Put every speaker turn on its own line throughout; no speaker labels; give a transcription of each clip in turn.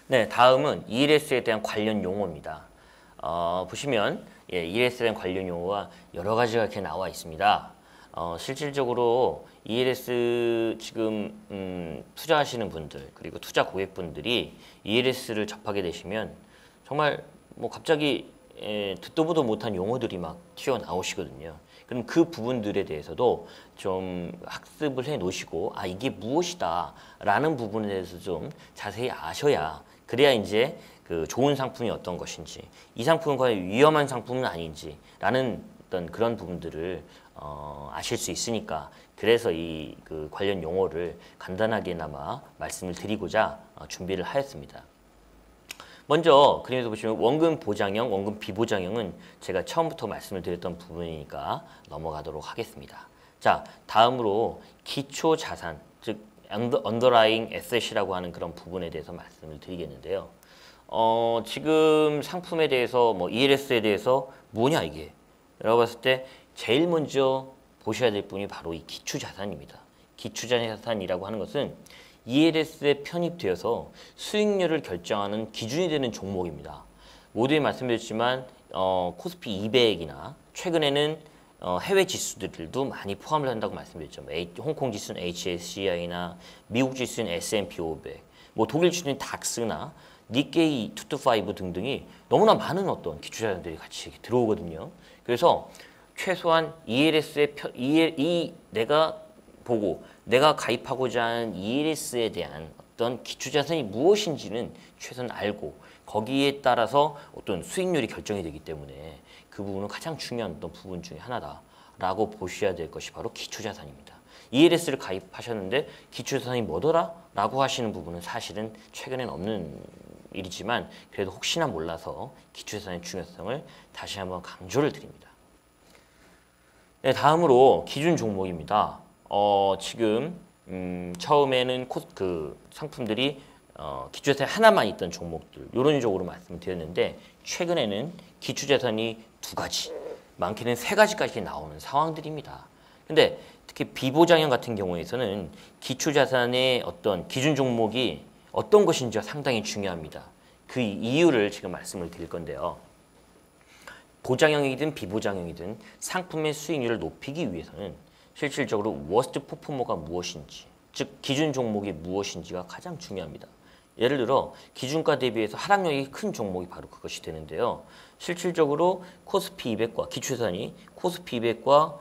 네, 다음은 ELS에 대한 관련 용어입니다. 보시면 ELS에 대한 관련 용어가 여러 가지가 이렇게 나와 있습니다. 실질적으로 ELS 지금 투자하시는 분들 그리고 투자 고객분들이 ELS를 접하게 되시면 정말 뭐 갑자기 듣도 보도 못한 용어들이 막 튀어나오시거든요. 그럼 그 부분들에 대해서도 좀 학습을 해 놓으시고 이게 무엇이다 라는 부분에 대해서 좀 자세히 아셔야 그래야 이제 그 좋은 상품이 어떤 것인지 이 상품은 과연 위험한 상품은 아닌지 라는 어떤 그런 부분들을 아실 수 있으니까 그래서 이 그 관련 용어를 간단하게나마 말씀을 드리고자 준비를 하였습니다. 먼저 그림에서 보시면 원금 보장형, 원금 비보장형은 제가 처음부터 말씀을 드렸던 부분이니까 넘어가도록 하겠습니다. 자, 다음으로 기초 자산, 즉 underlying asset이라고 하는 그런 부분에 대해서 말씀을 드리겠는데요. 지금 상품에 대해서 뭐 ELS에 대해서 뭐냐 이게? 라고 봤을 때 제일 먼저 보셔야 될 분이 바로 이 기초 자산입니다. 기초 자산이라고 하는 것은 ELS에 편입되어서 수익률을 결정하는 기준이 되는 종목입니다. 모두에 말씀드렸지만 코스피 200이나 최근에는 해외 지수들도 많이 포함을 한다고 말씀드렸죠. 홍콩 지수는 HSCI나 미국 지수는 S&P 500, 뭐 독일 지수는 닥스나 니케이 225 등등이 너무나 많은 어떤 기초자산들이 같이 들어오거든요. 그래서 최소한 내가 보고 내가 가입하고자 하는 ELS에 대한 어떤 기초자산이 무엇인지는 최소한 알고 거기에 따라서 어떤 수익률이 결정이 되기 때문에 그 부분은 가장 중요한 어떤 부분 중에 하나다라고 보셔야 될 것이 바로 기초자산입니다. ELS를 가입하셨는데 기초자산이 뭐더라? 라고 하시는 부분은 사실은 최근엔 없는 일이지만 그래도 혹시나 몰라서 기초자산의 중요성을 다시 한번 강조를 드립니다. 네, 다음으로 기준 종목입니다. 지금 처음에는 그 상품들이 기초자산이 하나만 있던 종목들 이런 쪽으로 말씀을 드렸는데 최근에는 기초자산이 2가지, 많게는 3가지까지 나오는 상황들입니다. 근데 특히 비보장형 같은 경우에서는 기초자산의 어떤 기준 종목이 어떤 것인지가 상당히 중요합니다. 그 이유를 지금 말씀을 드릴 건데요. 보장형이든 비보장형이든 상품의 수익률을 높이기 위해서는 실질적으로 워스트 퍼포머가 무엇인지, 즉 기준 종목이 무엇인지가 가장 중요합니다. 예를 들어 기준가 대비해서 하락력이 큰 종목이 바로 그것이 되는데요. 실질적으로 코스피 200과 기초자산이 코스피 200과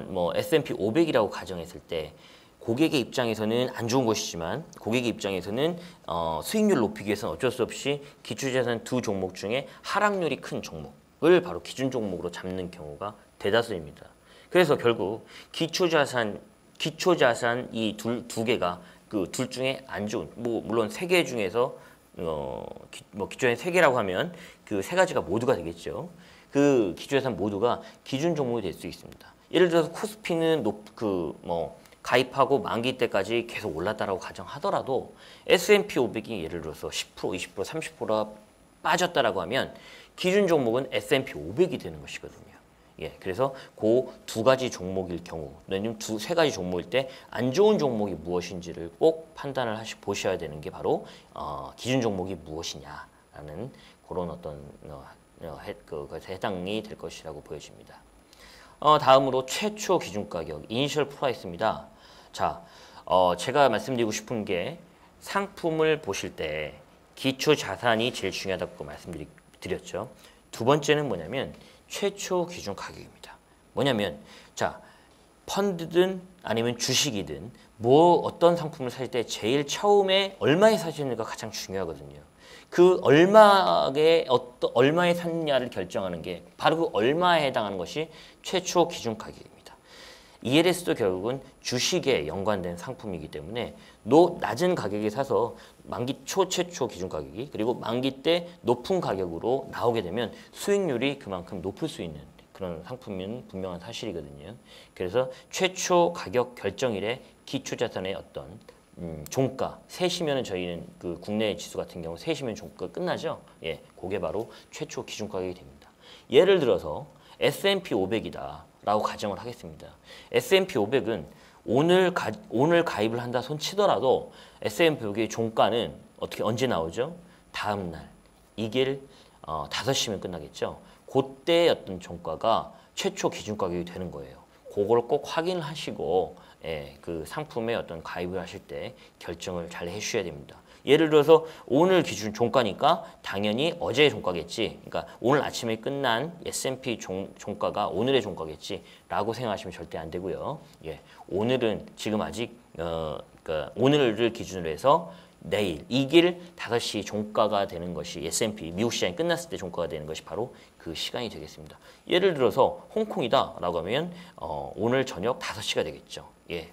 뭐 S&P 500이라고 가정했을 때 고객의 입장에서는 안 좋은 것이지만 고객의 입장에서는 수익률을 높이기 위해서는 어쩔 수 없이 기초자산 2 종목 중에 하락률이 큰 종목을 바로 기준 종목으로 잡는 경우가 대다수입니다. 그래서 결국 기초자산 이 두 개가 그 둘 중에 안 좋은, 뭐 물론 3개 중에서 기초자산 3개라고 하면 그 3가지가 모두가 되겠죠. 그 기초자산 모두가 기준 종목이 될 수 있습니다. 예를 들어서 코스피는 가입하고 만기 때까지 계속 올랐다라고 가정하더라도 S&P 500이 예를 들어서 10%, 20%, 30%가 빠졌다라고 하면 기준 종목은 S&P 500이 되는 것이거든요. 예, 그래서 그 2가지 종목일 경우, 아니면 3가지 종목일 때 안 좋은 종목이 무엇인지를 꼭 판단을 보셔야 되는 게 바로 기준 종목이 무엇이냐라는 그런 어떤 그것에 해당이 될 것이라고 보여집니다. 다음으로 최초 기준 가격, 이니셜 프라이스입니다. 자, 제가 말씀드리고 싶은 게 상품을 보실 때 기초 자산이 제일 중요하다고 말씀드렸죠. 두 번째는 뭐냐면 최초 기준 가격입니다. 뭐냐면 자, 펀드든 아니면 주식이든 어떤 상품을 살 때 제일 처음에 얼마에 사시는가 가장 중요하거든요. 그 얼마에 샀냐를 결정하는 게 바로 그 얼마에 해당하는 것이 최초 기준 가격입니다. ELS도 결국은 주식에 연관된 상품이기 때문에 낮은 가격에 사서 만기 초 최초 기준 가격이 그리고 만기 때 높은 가격으로 나오게 되면 수익률이 그만큼 높을 수 있는 그런 상품은 분명한 사실이거든요. 그래서 최초 가격 결정일에 기초자산의 어떤 종가, 3시면은 저희는 그 국내 지수 같은 경우 3시면 종가 끝나죠. 예, 그게 바로 최초 기준 가격이 됩니다. 예를 들어서 S&P 500이다 라고 가정을 하겠습니다. S&P 500은 오늘 가입을 한다 손 치더라도 S&P 500의 종가는 어떻게 언제 나오죠? 다음 날 이길 5시면 끝나겠죠. 그때 어떤 종가가 최초 기준 가격이 되는 거예요. 그걸 꼭 확인하시고 그 상품에 어떤 가입을 하실 때 결정을 잘 해주셔야 됩니다. 예를 들어서 오늘 기준 종가니까 당연히 어제의 종가겠지. 그러니까 오늘 아침에 끝난 S&P 종가가 오늘의 종가겠지라고 생각하시면 절대 안 되고요. 오늘은 지금 아직 그러니까 오늘을 기준으로 해서 내일 이길 5시 종가가 되는 것이 S&P 미국 시장이 끝났을 때 종가가 되는 것이 바로 그 시간이 되겠습니다. 예를 들어서 홍콩이다라고 하면 오늘 저녁 5시가 되겠죠.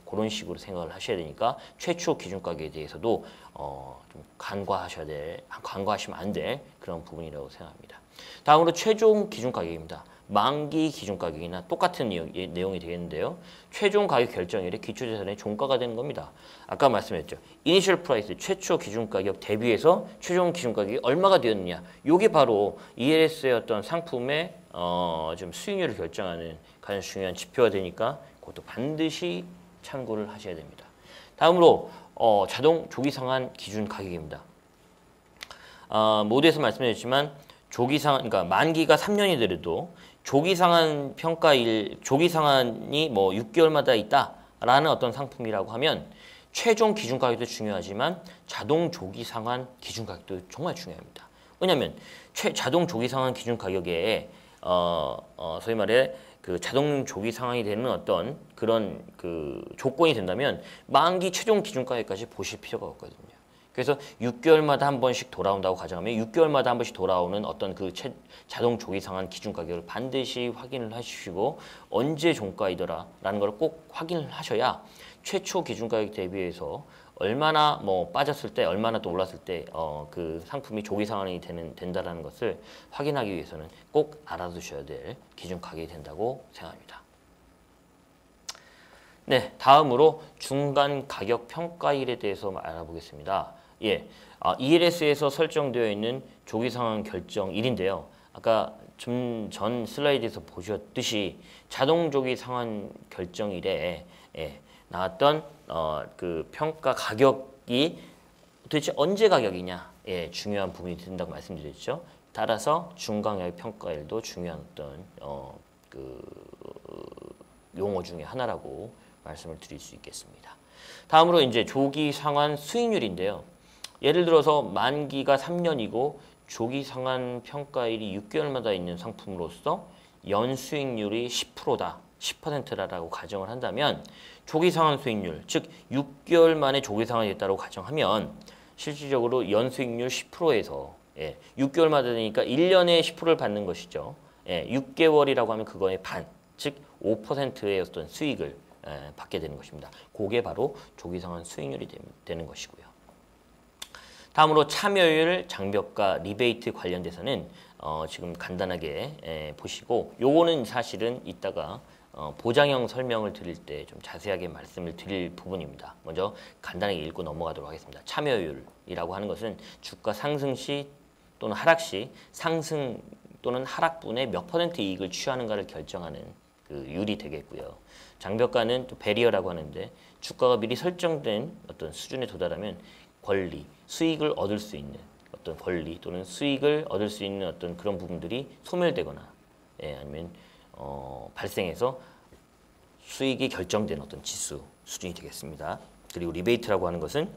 그런 식으로 생각을 하셔야 되니까 최초 기준 가격에 대해서도 좀 간과하시면 안 될 그런 부분이라고 생각합니다. 다음으로 최종 기준 가격입니다. 만기 기준 가격이나 똑같은 내용이 되겠는데요. 최종 가격 결정일에 기초자산의 종가가 되는 겁니다. 아까 말씀드렸죠. 이니셜 프라이스 최초 기준 가격 대비해서 최종 기준 가격이 얼마가 되었느냐. 이게 바로 ELS의 어떤 상품의 좀 수익률을 결정하는 가장 중요한 지표가 되니까 그것도 반드시 참고를 하셔야 됩니다. 다음으로 자동 조기 상한 기준 가격입니다. 모두에서 말씀드렸지만 조기 상한, 그러니까 만기가 3년이더라도 조기 상한 조기 상한이 뭐 6개월마다 있다라는 어떤 상품이라고 하면 최종 기준 가격도 중요하지만 자동 조기 상한 기준 가격도 정말 중요합니다. 왜냐하면 자동 조기 상한 기준 가격에 소위 말해 그 자동 조기 상한이 되는 어떤 그런 그 조건이 된다면 만기 최종 기준 가격까지 보실 필요가 없거든요. 그래서 6개월마다 한 번씩 돌아온다고 가정하면 6개월마다 한 번씩 돌아오는 어떤 그 자동 조기 상한 기준 가격을 반드시 확인을 하시고 언제 종가이더라라는 걸 꼭 확인을 하셔야 최초 기준 가격 대비해서 얼마나 뭐 빠졌을 때 얼마나 또 올랐을 때 그 상품이 조기 상한이 된다라는 것을 확인하기 위해서는 꼭 알아두셔야 될 기준 가격이 된다고 생각합니다. 네, 다음으로 중간 가격 평가일에 대해서 알아보겠습니다. ELS에서 설정되어 있는 조기 상한 결정일인데요. 아까 좀 전 슬라이드에서 보셨듯이 자동 조기 상한 결정일에 나왔던 그 평가 가격이 도대체 언제 가격이냐 중요한 부분이 된다고 말씀드렸죠. 따라서 중간 가격 평가일도 중요한 어떤 그 용어 중에 하나라고 말씀을 드릴 수 있겠습니다. 다음으로 이제 조기 상환 수익률인데요. 예를 들어서 만기가 3년이고 조기 상환 평가일이 6개월마다 있는 상품으로서 연 수익률이 10%다, 10%라고 가정을 한다면 조기 상환 수익률, 즉 6개월 만에 조기 상환이 됐다고 가정하면 실질적으로 연 수익률 10%에서 6개월마다 되니까 1년에 10%를 받는 것이죠. 6개월이라고 하면 그거의 반, 즉 5%의 어떤 수익을 받게 되는 것입니다. 그게 바로 조기 상환 수익률이 되는 것이고요. 다음으로 참여율, 장벽과 리베이트 관련돼서는 지금 간단하게 보시고 요거는 사실은 이따가 보장형 설명을 드릴 때 좀 자세하게 말씀을 드릴 부분입니다. 먼저 간단하게 읽고 넘어가도록 하겠습니다. 참여율이라고 하는 것은 주가 상승 시 또는 하락 시 상승 또는 하락분의 몇 % 이익을 취하는가를 결정하는 그 율이 되겠고요. 장벽가는 또 배리어라고 하는데 주가가 미리 설정된 어떤 수준에 도달하면 권리, 수익을 얻을 수 있는 어떤 권리 또는 수익을 얻을 수 있는 어떤 그런 부분들이 소멸되거나 아니면 발생해서 수익이 결정된 어떤 지수 수준이 되겠습니다. 그리고 리베이트라고 하는 것은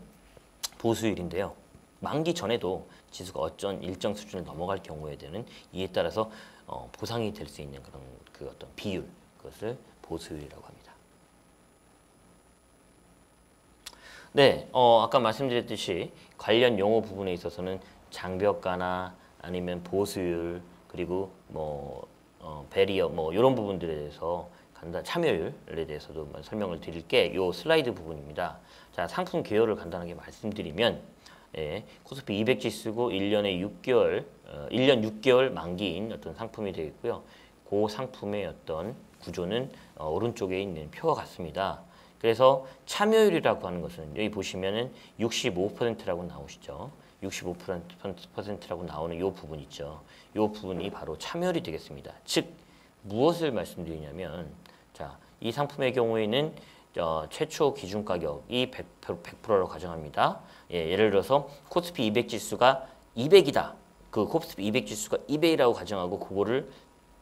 보수율인데요. 만기 전에도 지수가 어떤 일정 수준을 넘어갈 경우에 되는 이에 따라서 보상이 될 수 있는 그런 그 어떤 비율, 그것을 보수율이라고 합니다. 네, 아까 말씀드렸듯이 관련 용어 부분에 있어서는 장벽가나 아니면 보수율 그리고 뭐 배리어 뭐 이런 부분들에 대해서 참여율에 대해서도 설명을 드릴 게 요 슬라이드 부분입니다. 자, 상품 개요를 간단하게 말씀드리면 코스피 200 지수고 1년 6개월 만기인 어떤 상품이 되겠고요. 그 상품의 어떤 구조는 오른쪽에 있는 표와 같습니다. 그래서 참여율이라고 하는 것은 여기 보시면은 65%라고 나오시죠. 65%라고 나오는 이 부분 있죠. 이 부분이 바로 참여율이 되겠습니다. 즉 무엇을 말씀드리냐면 자, 이 상품의 경우에는 최초 기준 가격이 100%로 가정합니다. 예, 예를 들어서 코스피 200 지수가 200이다. 그 코스피 200 지수가 200이라고 가정하고 그거를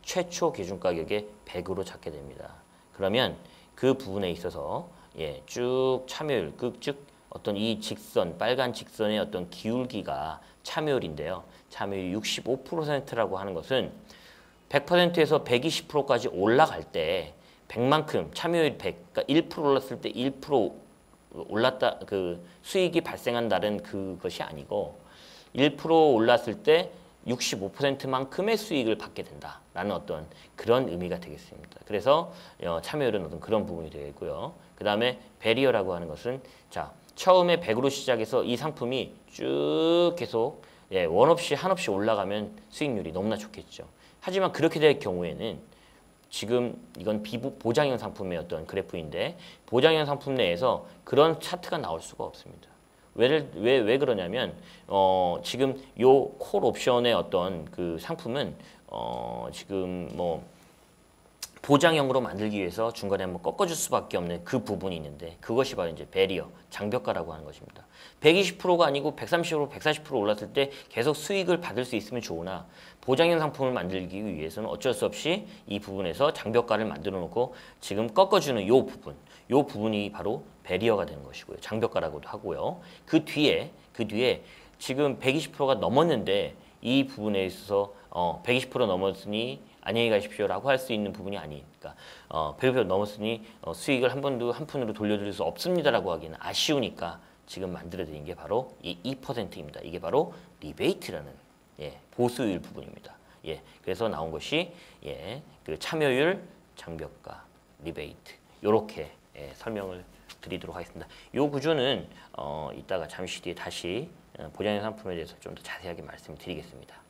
최초 기준 가격에 100으로 잡게 됩니다. 그러면 그 부분에 있어서 예, 쭉 참여율, 즉 어떤 이 직선, 빨간 직선의 어떤 기울기가 참여율인데요. 참여율이 65%라고 하는 것은 100%에서 120%까지 올라갈 때 100만큼 참여율 100, 그러니까 1% 올랐을 때 1% 올랐다 그 수익이 발생한다는 그것이 아니고 1% 올랐을 때 65%만큼의 수익을 받게 된다라는 어떤 그런 의미가 되겠습니다. 그래서 참여율은 어떤 그런 부분이 되겠고요. 그 다음에 베리어라고 하는 것은 자 처음에 100으로 시작해서 이 상품이 쭉 계속 예, 원 없이 한없이 올라가면 수익률이 너무나 좋겠죠. 하지만 그렇게 될 경우에는 지금 이건 보장형 상품의 어떤 그래프인데 보장형 상품 내에서 그런 차트가 나올 수가 없습니다. 왜 그러냐면 지금 요 콜 옵션의 어떤 그 상품은 지금 뭐 보장형으로 만들기 위해서 중간에 한번 꺾어줄 수밖에 없는 그 부분이 있는데 그것이 바로 이제 베리어, 장벽가라고 하는 것입니다. 120%가 아니고 130%, 140% 올랐을 때 계속 수익을 받을 수 있으면 좋으나 보장형 상품을 만들기 위해서는 어쩔 수 없이 이 부분에서 장벽가를 만들어 놓고 지금 꺾어주는 요 부분이 바로 베리어가 되는 것이고요. 장벽가라고도 하고요. 그 뒤에 지금 120%가 넘었는데 이 부분에 있어서 120% 넘었으니 안녕히 가십시오라고 할 수 있는 부분이 아니니까 100% 넘었으니 수익을 한 푼으로 돌려드릴 수 없습니다라고 하기는 아쉬우니까 지금 만들어드린 게 바로 이 2%입니다. 이게 바로 리베이트라는 예, 보수율 부분입니다. 예, 그래서 나온 것이 예, 그 참여율, 장벽가, 리베이트 이렇게 예, 설명을 드리도록 하겠습니다. 이 구조는 이따가 잠시 뒤에 다시 보장형 상품에 대해서 좀 더 자세하게 말씀을 드리겠습니다.